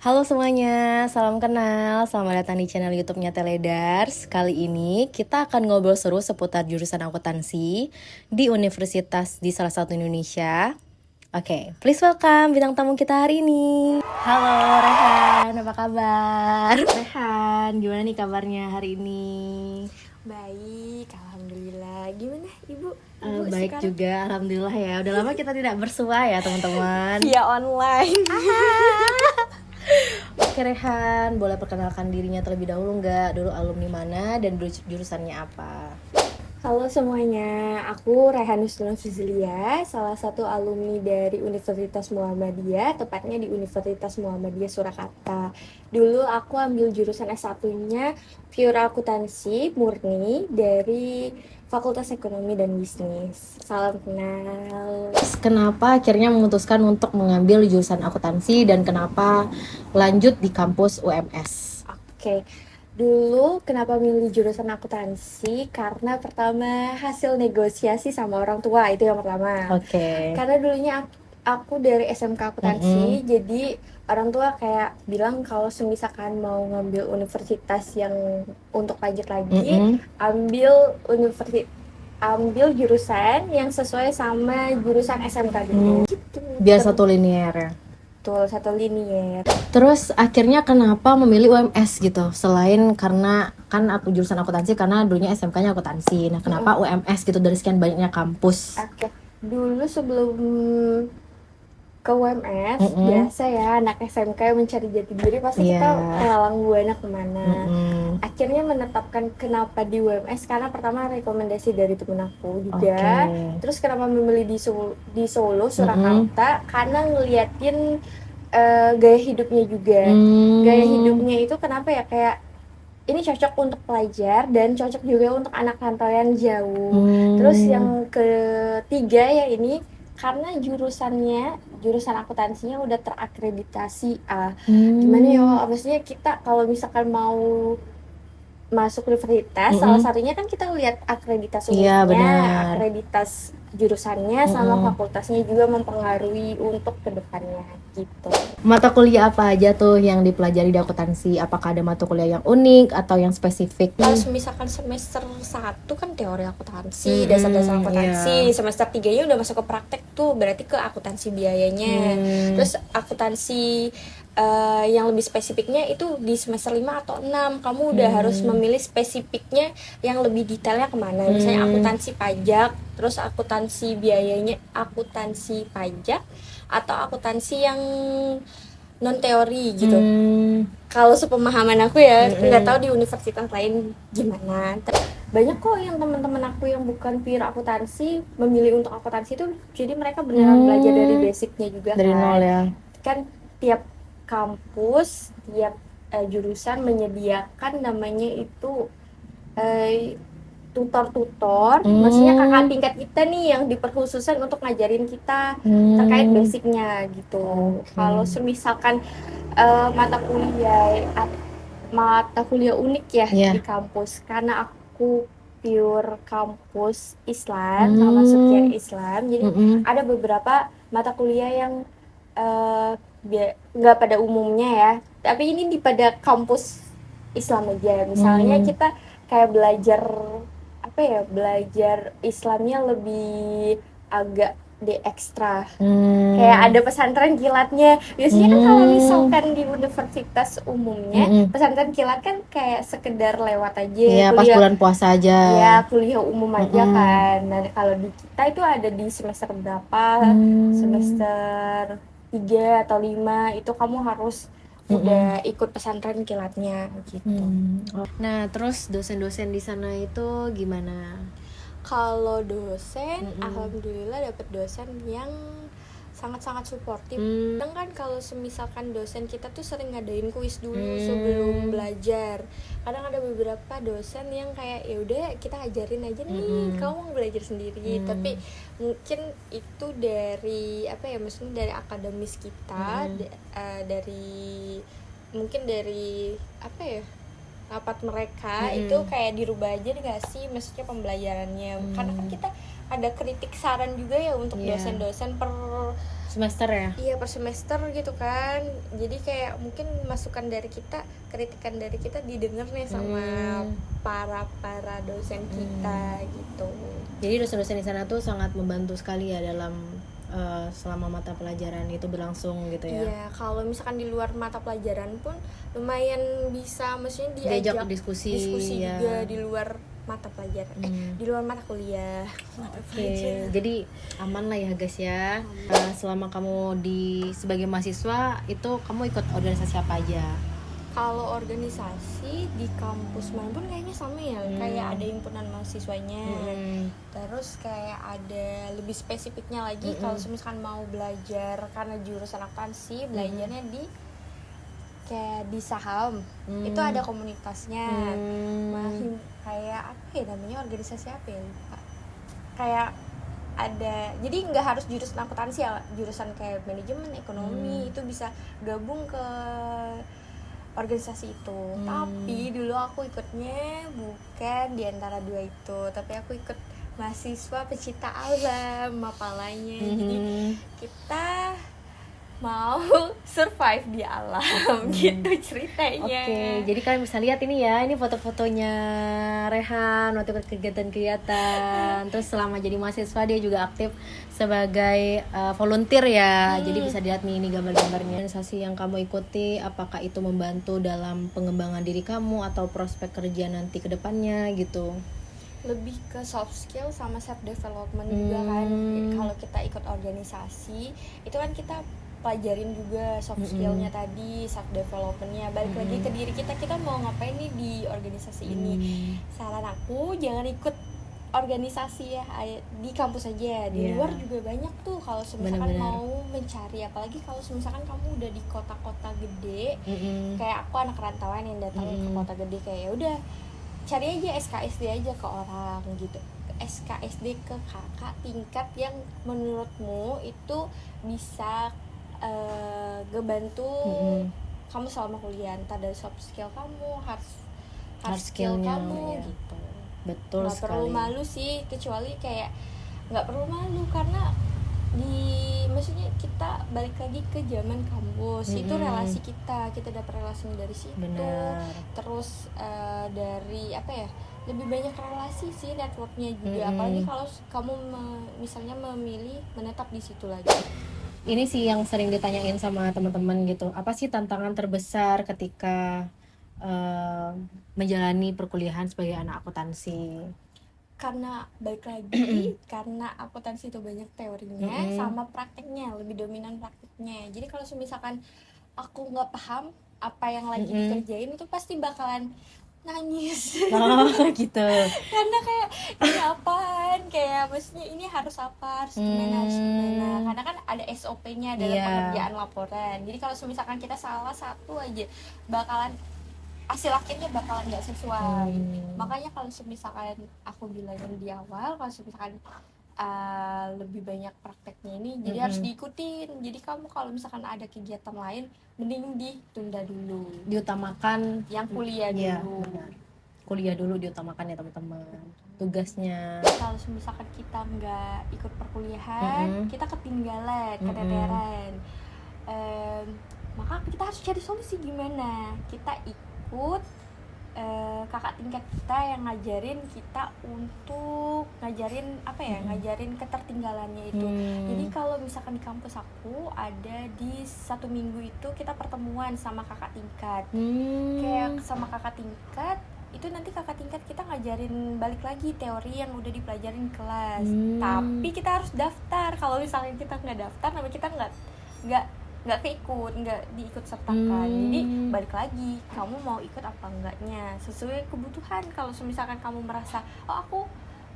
Halo semuanya, salam kenal. Selamat datang di channel YouTube-nya Teledars. Kali ini kita akan ngobrol seru seputar jurusan akuntansi di universitas di salah satu Indonesia. Oke, please welcome bintang tamu kita hari ini. Halo Rehan, apa kabar? Rehan, gimana nih kabarnya hari ini? Baik, alhamdulillah. Gimana ibu? Baik sekarang? juga, alhamdulillah ya. Udah lama kita tidak bersua ya teman-teman. Via online. Oke Rehan, boleh perkenalkan dirinya terlebih dahulu nggak? Dulu alumni mana dan jurusannya apa? Halo semuanya, aku Rehan Husnul Fizilia, salah satu alumni dari Universitas Muhammadiyah, tepatnya di Universitas Muhammadiyah Surakarta. Dulu aku ambil jurusan S1-nya pure akuntansi murni dari Fakultas Ekonomi dan Bisnis. Salam kenal. Kenapa akhirnya memutuskan untuk mengambil jurusan akuntansi dan kenapa lanjut di kampus UMS? Oke. Dulu kenapa milih jurusan akuntansi? Karena pertama hasil negosiasi sama orang tua, itu yang pertama. Oke. Karena dulunya aku dari SMK akuntansi, jadi orang tua kayak bilang kalau misalkan mau ngambil universitas yang untuk lanjut lagi, ambil jurusan yang sesuai sama jurusan SMK dulu. Gitu. Biar satu linear ya. Betul, satu linier. Terus akhirnya kenapa memilih UMS gitu? Selain karena kan aku jurusan akuntansi karena dulunya SMK-nya akuntansi. Nah, kenapa UMS gitu dari sekian banyaknya kampus? Oke. Dulu sebelum ke UMS, biasa ya anak SMK yang mencari jati diri pasti kita melalang buana kemana. Akhirnya menetapkan kenapa di UMS karena pertama rekomendasi dari temen aku juga. Terus kenapa memilih di Solo Surakarta karena ngeliatin gaya hidupnya juga. Gaya hidupnya itu kenapa ya, kayak ini cocok untuk pelajar dan cocok juga untuk anak rantauan jauh. Terus yang ketiga ya ini karena jurusan akuntansinya udah terakreditasi gimana ya, maksudnya kita kalau misalkan mau masuk universitas, salah satunya kan kita lihat akreditas umumnya, akreditas jurusannya sama fakultasnya juga mempengaruhi untuk kedepannya gitu. Mata kuliah apa aja tuh yang dipelajari di akuntansi? Apakah ada mata kuliah yang unik atau yang spesifik? Kalau misalkan semester 1 kan teori akuntansi, dasar-dasar akuntansi, semester 3-nya udah masuk ke praktek tuh, berarti ke akuntansi biayanya. Terus akuntansi yang lebih spesifiknya itu di semester 5 atau 6 kamu udah harus memilih spesifiknya yang lebih detailnya kemana, misalnya akuntansi pajak, terus akuntansi biayanya akuntansi pajak atau akuntansi yang non teori gitu. Kalau sepemahaman aku ya, nggak tahu di universitas lain gimana. Banyak kok yang teman-teman aku yang bukan pure akuntansi memilih untuk akuntansi itu, jadi mereka beneran belajar dari basicnya juga dari nol ya. Kan tiap kampus, tiap jurusan menyediakan namanya itu tutor-tutor, maksudnya kakak tingkat kita nih yang diperkhususan untuk ngajarin kita terkait basicnya gitu. Kalau semisalkan mata kuliah unik ya di kampus, karena aku pure kampus Islam, masuknya Islam, jadi ada beberapa mata kuliah yang nggak pada umumnya ya, tapi ini pada kampus Islam aja. Misalnya kita kayak belajar Islamnya lebih agak ekstra, kayak ada pesantren kilatnya. Biasanya kan kalau misalkan di universitas umumnya pesantren kilat kan kayak sekedar lewat aja, pas bulan puasa aja ya, kuliah umum aja kan. Nah kalau di kita itu ada di semester berapa, semester 3 atau 5 itu kamu harus udah ikut pesantren kilatnya gitu. Nah, terus dosen-dosen di sana itu gimana? Kalau dosen, alhamdulillah dapat dosen yang sangat-sangat suportif. Kadang kan kalau misalkan dosen kita tuh sering ngadain kuis dulu sebelum belajar. Kadang ada beberapa dosen yang kayak ya udah kita ajarin aja nih, kamu belajar sendiri. Tapi mungkin itu dari maksudnya dari akademis kita, dari rapat mereka itu kayak dirubah aja nggak sih, maksudnya pembelajarannya. Karena kan kita ada kritik saran juga ya untuk dosen-dosen per semester ya? Iya, per semester gitu kan. Jadi kayak mungkin masukan dari kita, kritikan dari kita didengar nih sama para dosen kita gitu. Jadi dosen-dosen di sana tuh sangat membantu sekali ya dalam selama mata pelajaran itu berlangsung gitu ya. Iya, kalau misalkan di luar mata pelajaran pun lumayan bisa, maksudnya diajak diskusi ya. juga di luar mata pelajaran, di luar mata kuliah. Oke, jadi aman lah ya guys ya. Selama kamu sebagai mahasiswa itu kamu ikut organisasi apa aja? Kalau organisasi di kampus manapun kayaknya sama ya, kayak ada himpunan mahasiswanya, terus kayak ada lebih spesifiknya lagi kalau misalkan mau belajar karena jurusan akuntansi, belajarnya di kayak di saham, itu ada komunitasnya, kayak apa ya namanya, organisasi apa ya lupa, kayak ada, jadi nggak harus jurusan akuntansi ya, jurusan kayak manajemen, ekonomi itu bisa gabung ke organisasi itu. Tapi dulu aku ikutnya bukan di antara dua itu, tapi aku ikut mahasiswa pecinta alam, mapalanya. Jadi kita mau survive di alam gitu ceritanya. Oke, jadi kalian bisa lihat ini ya, ini foto-fotonya Rehan waktu kegiatan-kegiatan. Terus selama jadi mahasiswa dia juga aktif sebagai volunteer ya. Jadi bisa lihat nih ini gambar-gambarnya. Organisasi yang kamu ikuti, apakah itu membantu dalam pengembangan diri kamu atau prospek kerja nanti ke depannya gitu? Lebih ke soft skill sama self development juga kan. Kalau kita ikut organisasi, itu kan kita pelajarin juga soft skillnya tadi, self developmentnya, balik lagi ke diri kita mau ngapain nih di organisasi ini. Saran aku jangan ikut organisasi ya di kampus aja, di luar juga banyak tuh. Kalau misalkan mau mencari, apalagi kalau misalkan kamu udah di kota-kota gede, kayak aku anak rantauan yang datang ke kota gede, kayak ya udah cari aja SKSD aja ke orang gitu, SKSD ke kakak tingkat yang menurutmu itu bisa ngebantu kamu selama kuliah, entah dari soft skill kamu, hard skill kamu ya. gitu. Betul nggak sekali. perlu malu sih, kecuali kayak nggak perlu malu karena maksudnya kita balik lagi ke zaman kampus, itu relasi kita dapat relasi dari situ. Benar. Terus dari apa ya, lebih banyak relasi sih, networknya juga. Apalagi kalau kamu misalnya memilih menetap di situ lagi. Ini sih yang sering ditanyain sama teman-teman gitu, apa sih tantangan terbesar ketika menjalani perkuliahan sebagai anak akuntansi? Karena balik lagi karena akuntansi itu banyak teorinya sama prakteknya, lebih dominan prakteknya. Jadi kalau misalkan aku nggak paham apa yang lagi dikerjain, itu pasti bakalan nangis. Gitu. Karena kayak ini apaan, kayak maksudnya ini harus apa, harus gimana. Karena kan ada SOP-nya dalam pengerjaan laporan. Jadi kalau misalkan kita salah satu aja, bakalan hasil akhirnya bakalan nggak sesuai. Makanya kalau misalkan aku bilangin di awal, kalau misalkan lebih banyak prakteknya ini, jadi harus diikutin. Jadi kamu kalau misalkan ada kegiatan lain, mending ditunda dulu, diutamakan yang kuliah dulu. Kuliah dulu diutamakan ya teman-teman, tugasnya. Kalau misalkan kita nggak ikut perkuliahan, kita ketinggalan, keteteran. Maka kita harus cari solusi gimana. Kita ikut kakak tingkat kita yang ngajarin kita untuk ngajarin apa ya, ngajarin ketertinggalannya itu. Jadi kalau misalkan di kampus aku ada di 1 minggu itu kita pertemuan sama kakak tingkat, kayak sama kakak tingkat itu nanti kakak tingkat kita ngajarin balik lagi teori yang udah dipelajarin kelas. Tapi kita harus daftar. Kalau misalnya kita nggak daftar, namanya kita nggak keikut, nggak diikut sertakan. Jadi balik lagi, kamu mau ikut apa enggaknya sesuai kebutuhan. Kalau misalkan kamu merasa aku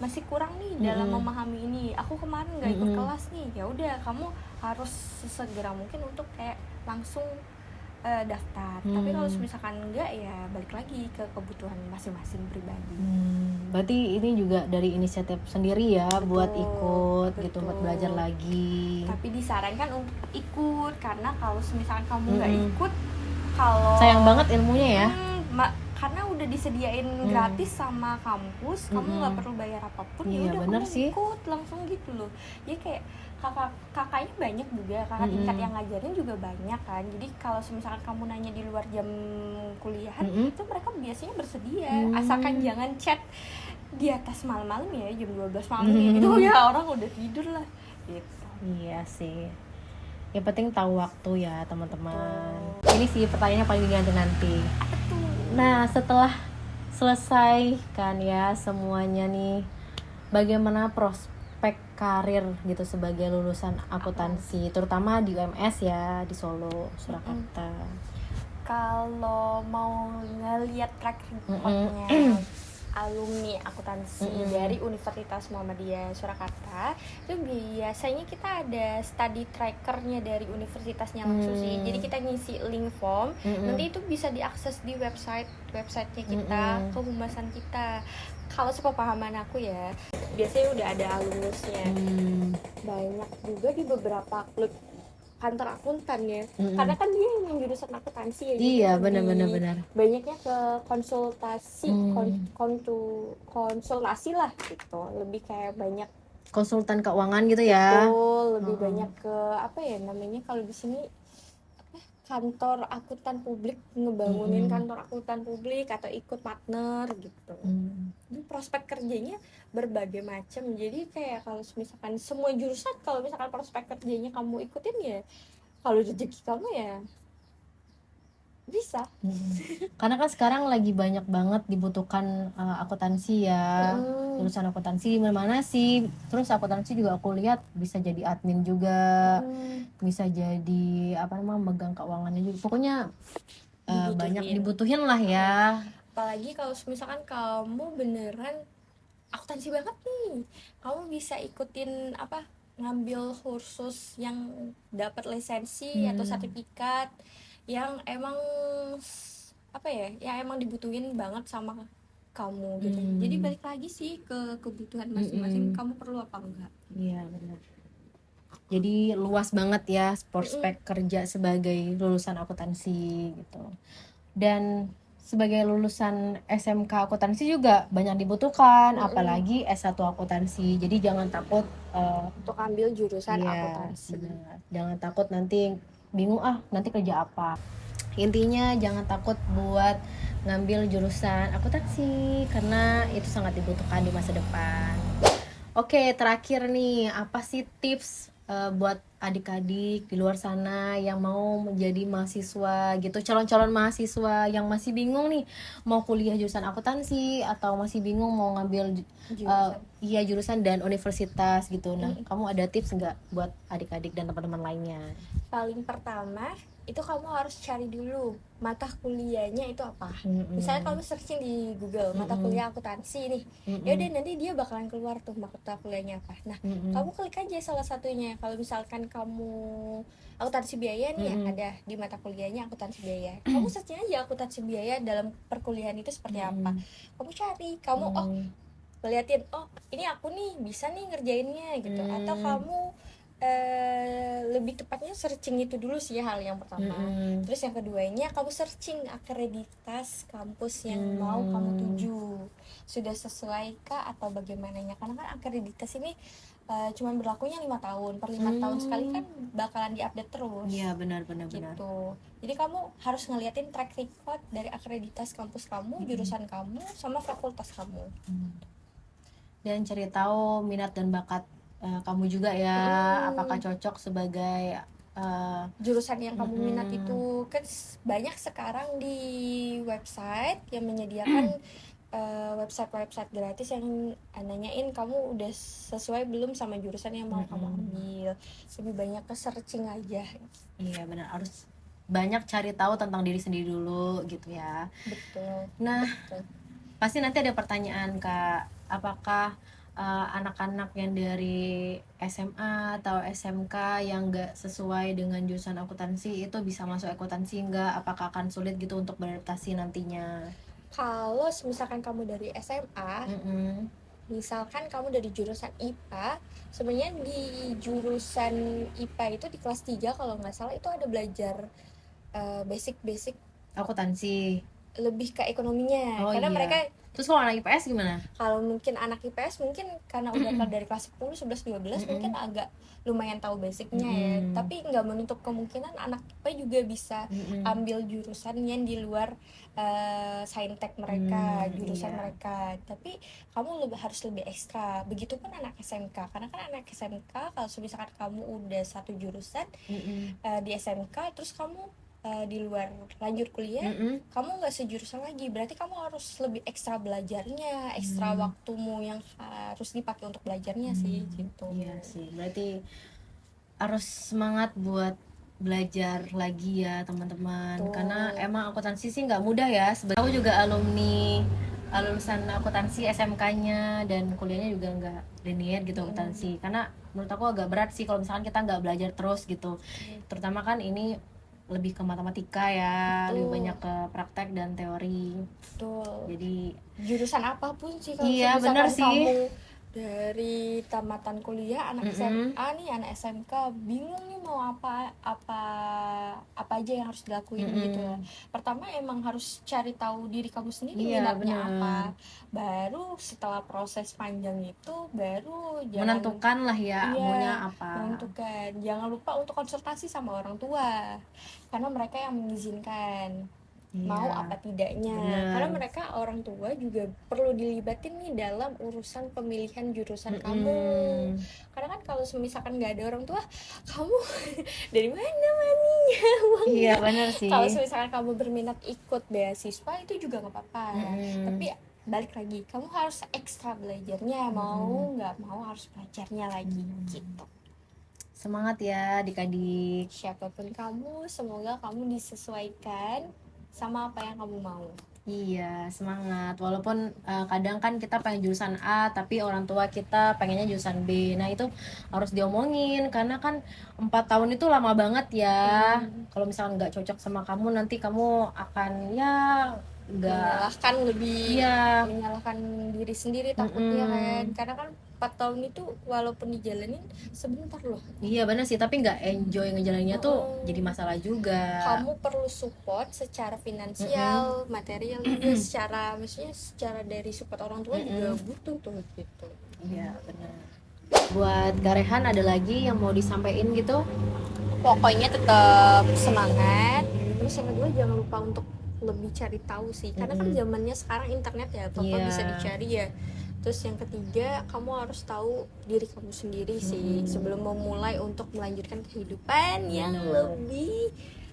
masih kurang nih dalam memahami ini, aku kemarin nggak ikut kelas nih, ya udah kamu harus sesegera mungkin untuk kayak langsung daftar. Tapi kalau misalkan enggak, ya balik lagi ke kebutuhan masing-masing pribadi. Berarti ini juga dari inisiatif sendiri ya, buat ikut gitu, buat belajar lagi. Tapi disarankan untuk ikut, karena kalau misalkan kamu nggak ikut, kalau sayang banget ilmunya ya. karena udah disediain gratis sama kampus, kamu nggak perlu bayar apapun, ya udah kamu ikut langsung gitu loh. Jadi kayak kakaknya banyak juga, kakak tingkat yang ngajarin juga banyak kan. Jadi kalau misalkan kamu nanya di luar jam kuliahan, itu mereka biasanya bersedia, asalkan jangan chat di atas malam-malam ya, jam 12 malam gitu ya, orang udah tidur lah gitu. Iya sih, yang penting tahu waktu ya teman-teman. Ini sih pertanyaannya paling dinanti-nanti. Nah, setelah selesai kan ya semuanya nih, bagaimana prospek karir gitu sebagai lulusan akuntansi, terutama di UMS ya, di Solo, Surakarta? Kalau mau ngeliat track recordnya alumni akuntansi dari Universitas Muhammadiyah Surakarta, itu biasanya kita ada study trackernya dari universitasnya langsung sih. Jadi kita ngisi link form, nanti itu bisa diakses di websitenya kita, kehumasan kita. Kalau sepemahaman aku ya, biasanya udah ada alumnusnya. Banyak juga di beberapa klub kantor akuntan ya, karena kan dia yang jurusan akuntansi ya. Iya, benar. Banyaknya ke konsultasi, konsultasi lah gitu, lebih kayak banyak konsultan keuangan gitu ya. Betul, lebih banyak ke apa ya namanya kalau di sini, kantor akuntan publik, ngebangunin kantor akuntan publik atau ikut partner gitu. Jadi prospek kerjanya berbagai macam. Jadi kayak kalau misalkan semua jurusan, kalau misalkan prospek kerjanya kamu ikutin ya, kalau rezeki kamu ya bisa. Karena kan sekarang lagi banyak banget dibutuhkan akuntansi ya, lulusan akuntansi di mana sih. Terus akuntansi juga aku lihat bisa jadi admin juga, bisa jadi megang keuangannya juga. Pokoknya banyak dibutuhin lah ya. Apalagi kalau misalkan kamu beneran akuntansi banget nih, kamu bisa ikutin ngambil kursus yang dapat lisensi atau sertifikat yang emang yang emang dibutuhin banget sama kamu gitu. Jadi balik lagi sih ke kebutuhan masing-masing, kamu perlu apa enggak. Iya benar. Jadi luas banget ya prospek kerja sebagai lulusan akuntansi gitu. Dan sebagai lulusan SMK akuntansi juga banyak dibutuhkan, apalagi S1 akuntansi. Jadi jangan takut untuk ambil jurusan akuntansi. Benar. Jangan takut nanti bingung nanti kerja apa. Intinya jangan takut buat ngambil jurusan akuntansi karena itu sangat dibutuhkan di masa depan. Oke, terakhir nih, apa sih tips buat adik-adik di luar sana yang mau menjadi mahasiswa gitu, calon-calon mahasiswa yang masih bingung nih mau kuliah jurusan akuntansi atau masih bingung mau ngambil jurusan dan universitas gitu. Nah, kamu ada tips nggak buat adik-adik dan teman-teman lainnya? Paling pertama itu kamu harus cari dulu mata kuliahnya itu apa. Misalnya kamu searching di Google mata kuliah akuntansi nih, ya udah nanti dia bakalan keluar tuh mata kuliahnya apa. Nah, kamu klik aja salah satunya. Kalau misalkan kamu akuntansi biaya nih, ada di mata kuliahnya akuntansi biaya, kamu searching aja akuntansi biaya dalam perkuliahan itu seperti apa. Kamu cari, kamu ngeliatin, ini aku nih bisa nih ngerjainnya gitu. Atau kamu lebih tepatnya searching itu dulu sih hal yang pertama. Terus yang keduanya kamu searching akreditas kampus yang mau kamu tuju, sudah sesuai kah atau bagaimananya. Karena kan akreditas ini cuma berlakunya 5 tahun, per 5 tahun sekali kan bakalan diupdate terus. Iya benar gitu. Jadi kamu harus ngeliatin track record dari akreditas kampus kamu, jurusan kamu, sama fakultas kamu. Dan cari tahu minat dan bakat kamu juga ya, apakah cocok sebagai jurusan yang kamu minat itu. Kan banyak sekarang di website yang menyediakan website gratis yang nanyain kamu udah sesuai belum sama jurusan yang mau kamu ambil. Lebih banyak ke searching aja. Iya benar, harus banyak cari tahu tentang diri sendiri dulu gitu ya. Betul. Nah, pasti nanti ada pertanyaan Kak, apakah anak-anak yang dari SMA atau SMK yang nggak sesuai dengan jurusan akuntansi itu bisa masuk akuntansi nggak? Apakah akan sulit gitu untuk beradaptasi nantinya? Kalau misalkan kamu dari SMA, misalkan kamu dari jurusan IPA, sebenarnya di jurusan IPA itu di kelas 3 kalau nggak salah itu ada belajar basic akuntansi. lebih ke ekonominya. Oh Karena iya. mereka, Terus kalau anak IPS gimana? kalau mungkin anak IPS mungkin karena udah kelar dari kelas 10, 11, 12 mungkin agak lumayan tahu basicnya ya. Tapi nggak menutup kemungkinan anak IPA juga bisa ambil jurusan yang di luar saintek mereka, jurusan mereka. Tapi kamu harus lebih ekstra. Begitupun anak SMK, karena kan anak SMK kalau misalkan kamu udah satu jurusan di SMK, terus kamu di luar lanjut kuliah, kamu nggak sejurusan lagi, berarti kamu harus lebih ekstra belajarnya, ekstra waktumu yang harus dipakai untuk belajarnya sih gitu. Iya sih, berarti harus semangat buat belajar lagi ya teman-teman. Karena emang akuntansi sih nggak mudah ya. Sebenarnya aku juga alumni lulusan akuntansi SMK-nya, dan kuliahnya juga nggak linear gitu akuntansi. Karena menurut aku agak berat sih kalau misalkan kita nggak belajar terus gitu. Terutama kan ini lebih ke matematika ya, lebih banyak ke praktek dan teori. Betul. Jadi Jurusan apapun sih, kalau iya, misalkan bener sih. kamu dari tamatan kuliah, anak SMA nih, anak SMK bingung nih mau apa aja yang harus dilakuin gitu ya. Pertama emang harus cari tahu diri kamu sendiri, minatnya apa, baru setelah proses panjang itu baru menentukan lah ya maunya apa. menentukan. Jangan lupa untuk konsultasi sama orang tua, karena mereka yang mengizinkan mau apa tidaknya. Karena mereka orang tua juga perlu dilibatin nih dalam urusan pemilihan jurusan kamu. Karena kan kalau misalkan nggak ada orang tua, kamu dari mana maninya? Iya benar sih. Kalau misalkan kamu berminat ikut beasiswa itu juga nggak apa-apa. Tapi balik lagi, kamu harus ekstra belajarnya, mau nggak mau harus belajarnya lagi gitu. Semangat ya adik-adik. Siapapun kamu, semoga kamu disesuaikan sama apa yang kamu mau. Iya, semangat. Walaupun kadang kan kita pengen jurusan A, tapi orang tua kita pengennya jurusan B. Nah itu harus diomongin, karena kan 4 tahun itu lama banget ya. Kalau misalnya nggak cocok sama kamu, nanti kamu akan ya menyalahkan menyalahkan diri sendiri takutnya kan. Karena kan 4 tahun itu walaupun dijalanin sebentar loh. Iya benar sih, tapi nggak enjoy ngejalaninnya tuh jadi masalah juga. Kamu perlu support secara finansial, material juga, maksudnya secara dari support orang tua juga butuh tuh gitu. Iya benar. Buat Garehan ada lagi yang mau disampaikan gitu? Pokoknya tetap semangat. Terus yang kedua jangan lupa untuk lebih cari tahu sih, karena kan zamannya sekarang internet ya, apa bisa dicari ya. Terus yang ketiga, kamu harus tahu diri kamu sendiri sih sebelum memulai untuk melanjutkan kehidupan yang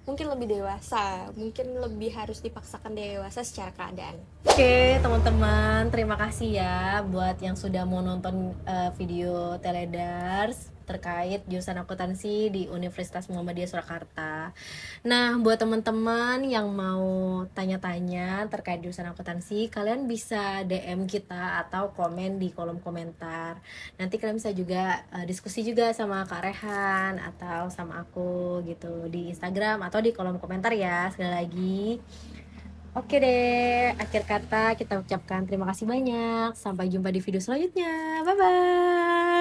mungkin lebih dewasa, mungkin lebih harus dipaksakan dewasa secara keadaan. Oke teman-teman, terima kasih ya buat yang sudah mau nonton video Teledars terkait jurusan akuntansi di Universitas Muhammadiyah Surakarta. Nah, buat teman-teman yang mau tanya-tanya terkait jurusan akuntansi, kalian bisa DM kita atau komen di kolom komentar. Nanti kalian bisa juga diskusi juga sama Kak Rehan atau sama aku gitu di Instagram atau di kolom komentar ya. Sekali lagi. Oke deh, akhir kata kita ucapkan terima kasih banyak. Sampai jumpa di video selanjutnya. Bye-bye.